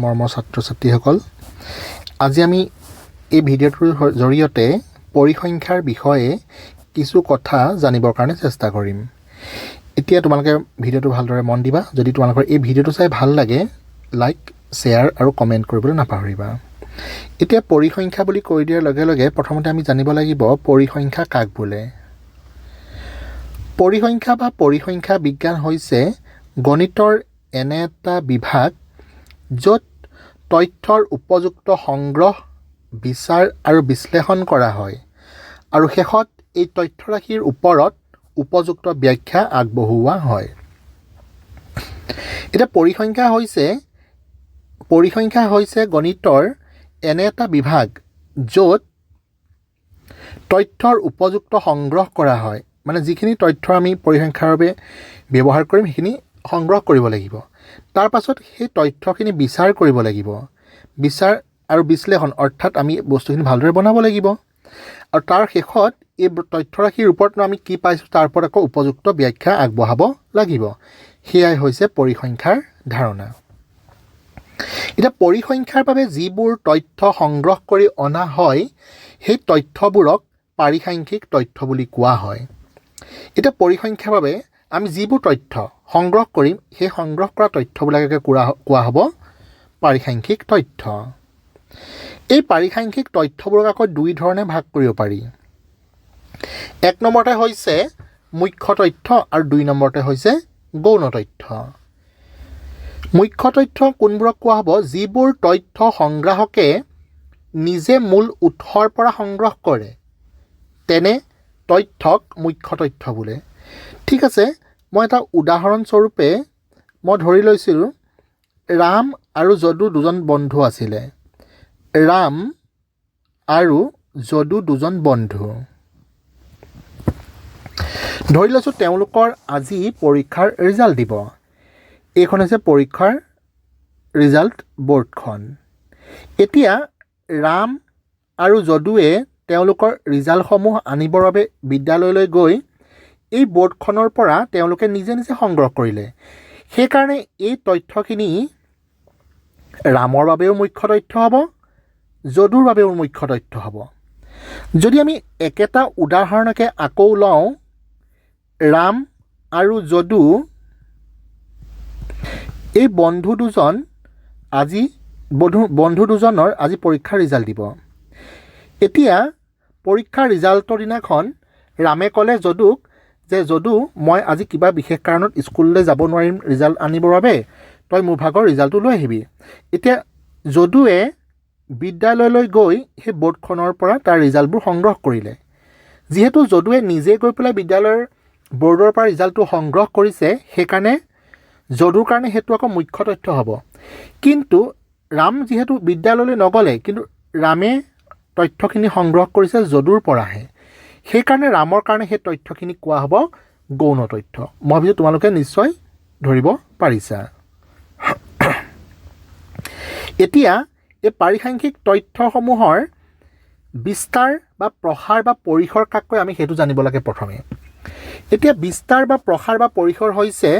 মৰমৰ ছাত্ৰ ছাত্ৰীসকল, আজি আমি এই ভিডিঅ'টোৰ জৰিয়তে পৰিসংখ্যাৰ বিষয়ে কিছু কথা জানিবৰ কাৰণে চেষ্টা কৰিম। এতিয়া তোমালোকে ভিডিঅ'টো ভালদৰে মন দিবা। যদি তোমালোকৰ এই ভিডিঅ'টো চাই ভাল লাগে, লাইক, শ্বেয়াৰ আৰু কমেণ্ট কৰিবলৈ নাপাহৰিবা। এতিয়া পৰিসংখ্যা বুলি কৈ দিয়াৰ লগে লগে প্ৰথমতে আমি জানিব লাগিব পৰিসংখ্যা কাক বোলে। পৰিসংখ্যা বা পৰিসংখ্যা বিজ্ঞান হৈছে গণিতৰ এনে এটা বিভাগ য'ত তথ্যৰ উপযুক্ত সংগ্ৰহ, বিচাৰ আৰু বিশ্লেষণ কৰা হয় আৰু শেষত এই তথ্যৰাশিৰ ওপৰত উপযুক্ত ব্যাখ্যা আগবঢ়োৱা হয়। এতিয়া পৰিসংখ্যা হৈছে গণিতৰ এনে এটা বিভাগ য'ত তথ্যৰ উপযুক্ত সংগ্ৰহ কৰা হয়, মানে যিখিনি তথ্য আমি পৰিসংখ্যাৰ বাবে ব্যৱহাৰ কৰিম সেইখিনি সংগ্ৰহ কৰিব লাগিব। তাৰ পাছত সেই তথ্যখিনি বিচাৰ কৰিব লাগিব। বিচাৰ আৰু বিশ্লেষণ অৰ্থাৎ আমি বস্তুখিনি ভালদৰে বনাব লাগিব আৰু তাৰ শেষত এই তথ্যৰাশিৰ ওপৰত আমি কি পাইছোঁ তাৰ ওপৰত আকৌ উপযুক্ত ব্যাখ্যা আগবঢ়াব লাগিব। সেয়াই হৈছে পৰিসংখ্যাৰ ধাৰণা। এতিয়া পৰিসংখ্যাৰ বাবে যিবোৰ তথ্য সংগ্ৰহ কৰি অনা হয় সেই তথ্যবোৰক পাৰিসাংখ্যিক তথ্য বুলি কোৱা হয়। এতিয়া পৰিসংখ্যাৰ বাবে আমি যিবোৰ তথ্য সংগ্ৰহ কৰিম সেই সংগ্ৰহ কৰা তথ্যবিলাকে কোৱা হ'ব পাৰিসাংখ্যিক তথ্য। এই পাৰিসাংখ্যিক তথ্যবোৰক আকৌ দুই ধৰণে ভাগ কৰিব পাৰি। এক নম্বৰতে হৈছে মুখ্য তথ্য আৰু দুই নম্বৰতে হৈছে গৌণ তথ্য। মুখ্য তথ্য কোনবোৰক কোৱা হ'ব? যিবোৰ তথ্য সংগ্ৰাহকে নিজে মূল উৎসৰ পৰা সংগ্ৰহ কৰে তেনে তথ্যক মুখ্য তথ্য বোলে। ঠিক আছে, মই এটা উদাহৰণস্বৰূপে মই ধৰি লৈছিলোঁ ৰাম আৰু যদু দুজন বন্ধু আছিলে। ৰাম আৰু যদু দুজন বন্ধু। ধৰি লৈছোঁ তেওঁলোকৰ আজি পৰীক্ষাৰ ৰিজাল্ট দিব। এইখন হৈছে পৰীক্ষাৰ ৰিজাল্ট বৰ্ডখন। এতিয়া ৰাম আৰু যদুৱে তেওঁলোকৰ ৰিজাল্টসমূহ আনিবৰ বাবে বিদ্যালয়লৈ গৈ এই বৰ্ডখনৰ পৰা তেওঁলোকে নিজে নিজে সংগ্ৰহ কৰিলে। সেইকাৰণে এই তথ্যখিনি ৰামৰ বাবেও মুখ্য তথ্য হ'ব, যদুৰ বাবেও মুখ্য তথ্য হ'ব। যদি আমি একেটা উদাহৰণকে আকৌ লওঁ, ৰাম আৰু যদু এই বন্ধু দুজনৰ আজি পৰীক্ষাৰ ৰিজাল্ট দিব। এতিয়া পৰীক্ষাৰ ৰিজাল্টৰ দিনাখন ৰামে ক'লে যদুক যে যদু, মই আজি কিবা বিশেষ কাৰণত স্কুললৈ যাব নোৱাৰিম ৰিজাল্ট আনিবৰ বাবে, তই মোৰ ভাগৰ ৰিজাল্টটো লৈ আহিবি। এতিয়া যদুৱে বিদ্যালয়লৈ গৈ সেই বৰ্ডখনৰ পৰা তাৰ ৰিজাল্টবোৰ সংগ্ৰহ কৰিলে। যিহেতু যদুৱে নিজে গৈ পেলাই বিদ্যালয়ৰ বৰ্ডৰ পৰা ৰিজাল্টটো সংগ্ৰহ কৰিছে, সেইকাৰণে যদুৰ কাৰণে সেইটো আকৌ মুখ্য তথ্য হ'ব। কিন্তু ৰাম যিহেতু বিদ্যালয়লৈ নগ'লে, কিন্তু ৰামে তথ্যখিনি সংগ্ৰহ কৰিছে যদুৰ পৰাহে, সেইকাৰণে ৰামৰ কাৰণে সেই তথ্যখিনি কোৱা হ'ব গৌণ তথ্য। মই ভাবিছোঁ তোমালোকে নিশ্চয় ধৰিব পাৰিছা। এতিয়া এই পাৰিসাংখ্যিক তথ্যসমূহৰ বিস্তাৰ বা প্ৰসাৰ বা পৰিসৰ কাক কয় আমি সেইটো জানিব লাগে প্ৰথমে। এতিয়া বিস্তাৰ বা প্ৰসাৰ বা পৰিসৰ হৈছে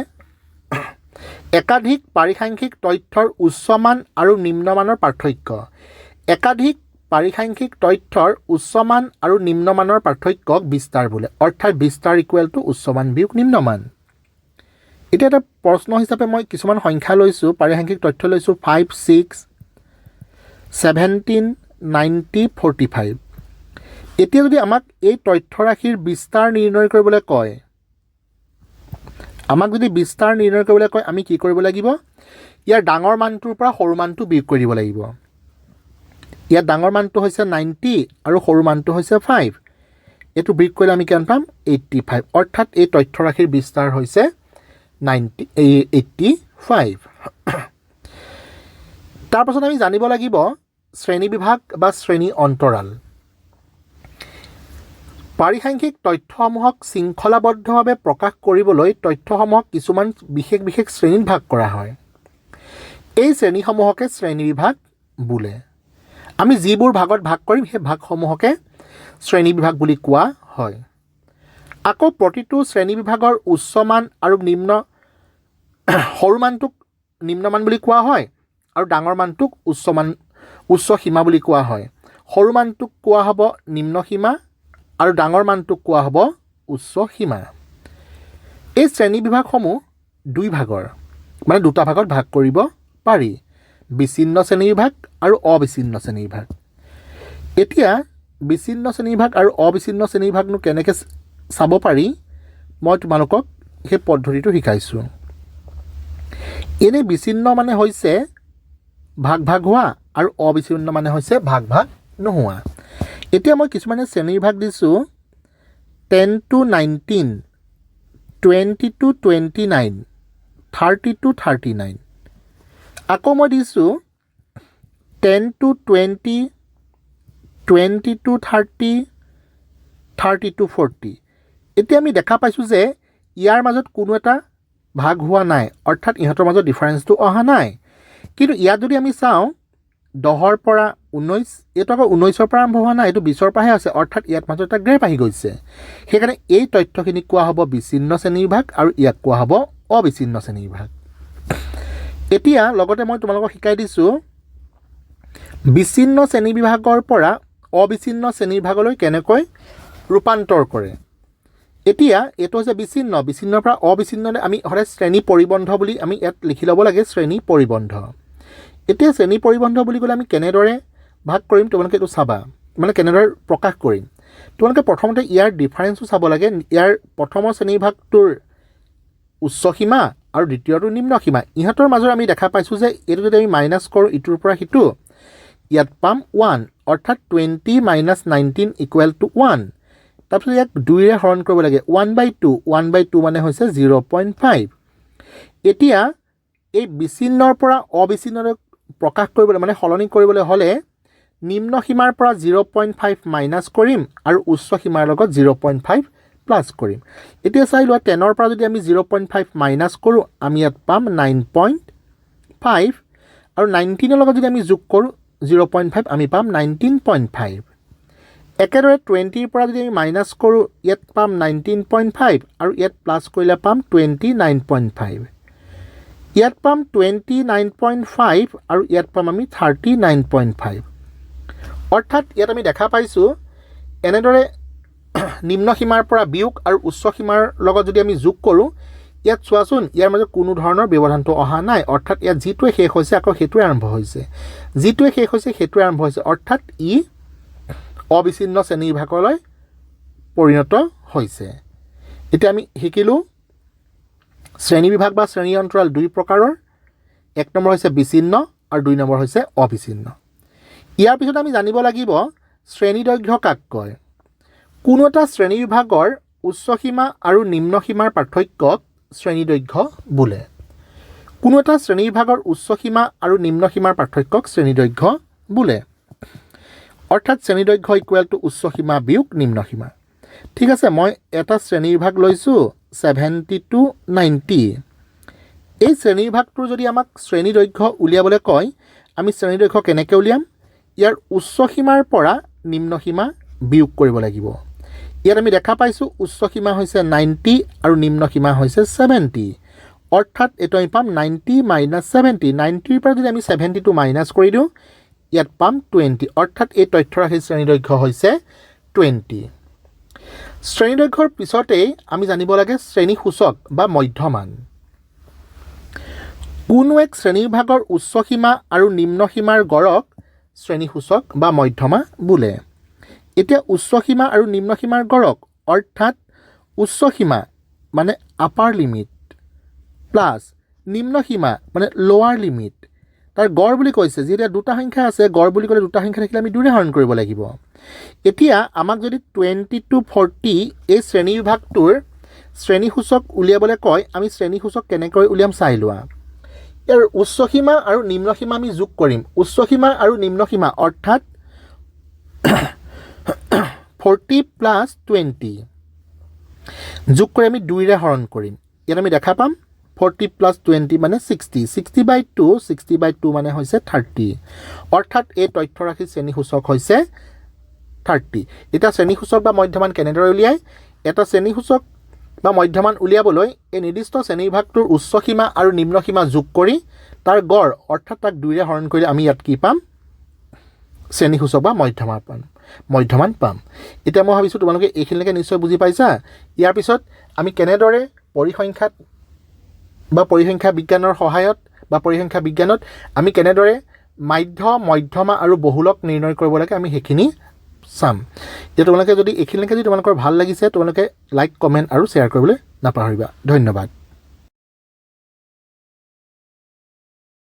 একাধিক পাৰিসাংখ্যিক তথ্যৰ উচ্চমান আৰু নিম্নমানৰ পাৰ্থক্য। একাধিক পাৰিসাংখ্যিক তথ্যৰ উচ্চমান আৰু নিম্নমানৰ পাৰ্থক্যক বিস্তাৰ বোলে। অৰ্থাৎ বিস্তাৰ ইকুৱেল টু উচ্চমান বিয়োগ নিম্নমান। এতিয়া এটা প্ৰশ্ন হিচাপে মই কিছুমান সংখ্যা লৈছোঁ, পাৰিসাংখ্যিক তথ্য লৈছোঁ 5, 6, 17, 90, 45। এতিয়া যদি আমাক এই তথ্যৰাশিৰ বিস্তাৰ নিৰ্ণয় কৰিবলৈ কয়, আমি কি কৰিব লাগিব? ইয়াৰ ডাঙৰ মানটোৰ পৰা সৰু মানটো বিয়োগ কৰি দিব লাগিব। ইয়াত ডাঙৰ মানটো হৈছে 90 আৰু সৰু মানটো হৈছে 5। এইটো বিয়োগ কৰিলে আমি কিমান পাম? 85। অৰ্থাৎ এই তথ্যৰাশিৰ বিস্তাৰ হৈছে 85। তাৰপাছত আমি জানিব লাগিব শ্ৰেণীবিভাগ বা শ্ৰেণী অন্তৰাল। পাৰিসাংখ্যিক তথ্যসমূহক শৃংখলাবদ্ধভাৱে প্ৰকাশ কৰিবলৈ তথ্যসমূহক কিছুমান বিশেষ বিশেষ শ্ৰেণীত ভাগ কৰা হয়। এই শ্ৰেণীসমূহকে শ্ৰেণীবিভাগ বোলে। আমি যিবোৰ ভাগত ভাগ কৰিম সেই ভাগসমূহকে শ্ৰেণীবিভাগ বুলি কোৱা হয়। আকৌ প্ৰতিটো শ্ৰেণীবিভাগৰ উচ্চমান আৰু সৰু মানটোক নিম্নমান বুলি কোৱা হয় আৰু ডাঙৰ মানটোক উচ্চ সীমা বুলি কোৱা হয় সৰু মানটোক কোৱা হ'ব নিম্ন সীমা আৰু ডাঙৰ মানটোক কোৱা হ'ব উচ্চ সীমা এই শ্ৰেণী বিভাগসমূহ দুই ভাগৰ মানে দুটা ভাগত ভাগ কৰিব পাৰি বিচ্ছিন্ন শ্ৰেণী বিভাগ আৰু অবিচ্ছিন্ন শ্ৰেণী বিভাগ এতিয়া বিচ্ছিন্ন শ্ৰেণী বিভাগ আৰু অবিচ্ছিন্ন শ্ৰেণী বিভাগনো কেনেকৈ চাব পাৰি মই তোমালোকক সেই পদ্ধতিটো শিকাইছোঁ এনে বিচ্ছিন্ন মানে হৈছে ভাগ ভাগ হোৱা আৰু অবিচ্ছিন্ন মানে হৈছে ভাগ ভাগ নোহোৱা এতিয়া মই কিছুমানে শ্ৰেণী বিভাগ দিছোঁ 10 to 19 20 to 29 30 to 39 আকৌ মই দিছোঁ 10 to 20 20 to 30 30 to 40 এতিয়া আমি দেখা পাইছোঁ যে ইয়াৰ মাজত কোনো এটা ভাগ হোৱা নাই অৰ্থাৎ ইহঁতৰ মাজত ডিফাৰেঞ্চটো অহা নাই কিন্তু ইয়াত যদি আমি চাওঁ 10ৰ পৰা 19 এইটো আকৌ 19ৰ পৰা আৰম্ভ হোৱা নাই এইটো 20ৰ পৰাহে আছে অৰ্থাৎ ইয়াত মাজত এটা গ্ৰেপ আহি গৈছে সেইকাৰণে এই তথ্যখিনি কোৱা হ'ব বিচ্ছিন্ন শ্ৰেণী বিভাগ আৰু ইয়াক কোৱা হ'ব অবিচ্ছিন্ন শ্ৰেণী বিভাগ এতিয়া লগতে মই তোমালোকক শিকাই দিছোঁ বিচ্ছিন্ন শ্ৰেণী বিভাগৰ পৰা অবিচ্ছিন্ন শ্ৰেণী বিভাগলৈ কেনেকৈ ৰূপান্তৰ কৰে এতিয়া এইটো হৈছে বিচ্ছিন্নৰ পৰা অবিচ্ছিন্নলৈ আমি সদায় শ্ৰেণী পৰিবন্ধ বুলি আমি ইয়াত লিখি ল'ব লাগে শ্ৰেণী পৰিবন্ধ এতিয়া শ্ৰেণী পৰিবন্ধ বুলি ক'লে আমি কেনেদৰে ভাগ কৰিম তোমালোকে এইটো চাবা মানে কেনেদৰে প্ৰকাশ কৰিম তোমালোকে প্ৰথমতে ইয়াৰ ডিফাৰেঞ্চটো চাব লাগে ইয়াৰ প্ৰথমৰ শ্ৰেণী বিভাগটোৰ উচ্চ সীমা আৰু দ্বিতীয়টো নিম্ন সীমা ইহঁতৰ মাজত আমি দেখা পাইছোঁ যে এইটো যদি আমি মাইনাছ কৰোঁ ইটোৰ পৰা সিটো ইয়াত পাম 1 অৰ্থাৎ 20 - 19 = 1 তাৰপিছত ইয়াক 2ৰে হৰণ কৰিব লাগে 1/2 মানে হৈছে 0.5 এতিয়া এই বিচ্ছিন্নৰ পৰা অবিচ্ছিন্নলৈ প্ৰকাশ কৰিবলৈ মানে সলনি কৰিবলৈ হ'লে নিম্ন সীমাৰ পৰা 0.5 মাইনাছ কৰিম আৰু উচ্চ সীমাৰ লগত 0.5 প্লাছ কৰিম এতিয়া চাই লোৱা 10ৰ পৰা যদি আমি 0.5 মাইনাছ কৰোঁ আমি ইয়াত পাম 9.5 আৰু 19ৰ লগত যদি আমি যোগ কৰোঁ 0.5 আমি পাম 19.5 একেদৰে 20ৰ পৰা যদি আমি মাইনাছ কৰোঁ ইয়াত পাম 19.5 আৰু ইয়াত প্লাছ কৰিলে পাম 29.5 ইয়াত পাম 29.5 আৰু ইয়াত পাম আমি 39.5 অৰ্থাৎ ইয়াত আমি দেখা পাইছোঁ এনেদৰে নিম্ন সীমাৰ পৰা বিয়োগ আৰু উচ্চ সীমাৰ লগত যদি আমি যোগ কৰোঁ ইয়াত চোৱাচোন ইয়াৰ মাজত কোনো ধৰণৰ ব্যৱধানটো অহা নাই অৰ্থাৎ ইয়াত যিটোৱে শেষ হৈছে আকৌ সেইটোৱে আৰম্ভ হৈছে যিটোৱে শেষ হৈছে সেইটোৱে আৰম্ভ হৈছে অৰ্থাৎ ই অবিচ্ছিন্ন শ্ৰেণী বিভাগলৈ পৰিণত হৈছে এতিয়া আমি শিকিলোঁ শ্ৰেণী বিভাগ বা শ্ৰেণী অন্তৰাল দুই প্ৰকাৰৰ এক নম্বৰ হৈছে বিচ্ছিন্ন আৰু দুই নম্বৰ হৈছে অবিচ্ছিন্ন ইয়াৰ পিছত আমি জানিব লাগিব শ্ৰেণী দৈৰ্ঘ্য কাক কয় কোনো এটা শ্ৰেণী বিভাগৰ উচ্চ সীমা আৰু নিম্ন সীমাৰ পাৰ্থক্যক শ্ৰেণী দৈৰ্ঘ্য বোলে কোনো এটা শ্ৰেণী বিভাগৰ উচ্চ সীমা আৰু নিম্ন সীমাৰ পাৰ্থক্যক শ্ৰেণী দৈৰ্ঘ্য বোলে অৰ্থাৎ শ্ৰেণী দৈৰ্ঘ্য = উচ্চ সীমা বিয়োগ নিম্ন সীমা ঠিক আছে মই এটা শ্ৰেণী বিভাগ লৈছোঁ 70 to 90 এই শ্ৰেণী বিভাগটোৰ যদি আমাক শ্ৰেণী দৈৰ্ঘ্য উলিয়াবলৈ কয় আমি শ্ৰেণী দৈৰ্ঘ্য কেনেকৈ উলিয়াম ইয়াৰ উচ্চ সীমাৰ পৰা নিম্ন সীমা বিয়োগ কৰিব লাগিব ইয়াত আমি দেখা পাইছোঁ উচ্চ সীমা হৈছে 90 আৰু নিম্ন সীমা হৈছে 70 অৰ্থাৎ এইটো আমি পাম 90 - 70 90ৰ পৰা যদি আমি 70টো মাইনাছ কৰি দিওঁ ইয়াত পাম 20 অৰ্থাৎ এই তথ্যৰাশিৰ শ্ৰেণী দৈৰ্ঘ্য হৈছে 20 শ্ৰেণী দৈৰ্ঘ্যৰ পিছতেই আমি জানিব লাগে শ্ৰেণী সূচক বা মধ্যমান কোনো এক শ্ৰেণী বিভাগৰ উচ্চ সীমা আৰু নিম্ন সীমাৰ গড়ক শ্ৰেণী সূচক বা মধ্যমা বোলে এতিয়া উচ্চ সীমা আৰু নিম্ন সীমাৰ গড়ক অৰ্থাৎ উচ্চ সীমা মানে আপাৰ লিমিট প্লাছ নিম্ন সীমা মানে লোৱাৰ লিমিট তাৰ গড় বুলি কৈছে যেতিয়া দুটা সংখ্যা আছে গড় বুলি ক'লে দুটা সংখ্যা থাকিলে আমি 2ৰে হৰণ কৰিব লাগিব এতিয়া আমাক যদি 20 to 40 এই শ্ৰেণী বিভাগটোৰ শ্ৰেণী সূচক উলিয়াবলৈ কয় আমি শ্ৰেণী সূচক কেনেকৈ উলিয়াম চাই লোৱা ইয়াৰ উচ্চ সীমা আৰু নিম্ন সীমা আমি যোগ কৰিম উচ্চ সীমা আৰু নিম্ন সীমা অৰ্থাৎ 40 + 20 যোগ কৰি আমি 2ৰে হৰণ কৰিম ইয়াত আমি দেখা পাম 40 + 20 মানে 60 60/2 মানে হৈছে 30 অৰ্থাৎ এই তথ্যৰাশিৰ শ্ৰেণী সূচক হৈছে 30 এটা শ্ৰেণী সূচক বা মধ্যমান কেনেদৰে উলিয়ায় এটা শ্ৰেণী সূচক বা মধ্যমান উলিয়াবলৈ এই নিৰ্দিষ্ট শ্ৰেণীবিভাগটোৰ উচ্চ সীমা আৰু নিম্ন সীমা যোগ কৰি তাৰ গড় অৰ্থাৎ তাক 2ৰে হৰণ কৰিলে আমি ইয়াত কি পাম শ্ৰেণীসূচক বা মধ্যমান পাম এতিয়া মই ভাবিছোঁ তোমালোকে এইখিনিলৈকে নিশ্চয় বুজি পাইছা ইয়াৰ পিছত আমি কেনেদৰে পৰিসংখ্যাত বা পৰিসংখ্যা বিজ্ঞানৰ সহায়ত বা পৰিসংখ্যা বিজ্ঞানত আমি কেনেদৰে মাধ্য মধ্যমা আৰু বহুলক নিৰ্ণয় কৰিব লাগে আমি সেইখিনি চাম এতিয়া তোমালোকে যদি এইখিনিলৈকে যদি তোমালোকৰ ভাল লাগিছে তোমালোকে লাইক কমেণ্ট আৰু শ্বেয়াৰ কৰিবলৈ নাপাহৰিবা ধন্যবাদ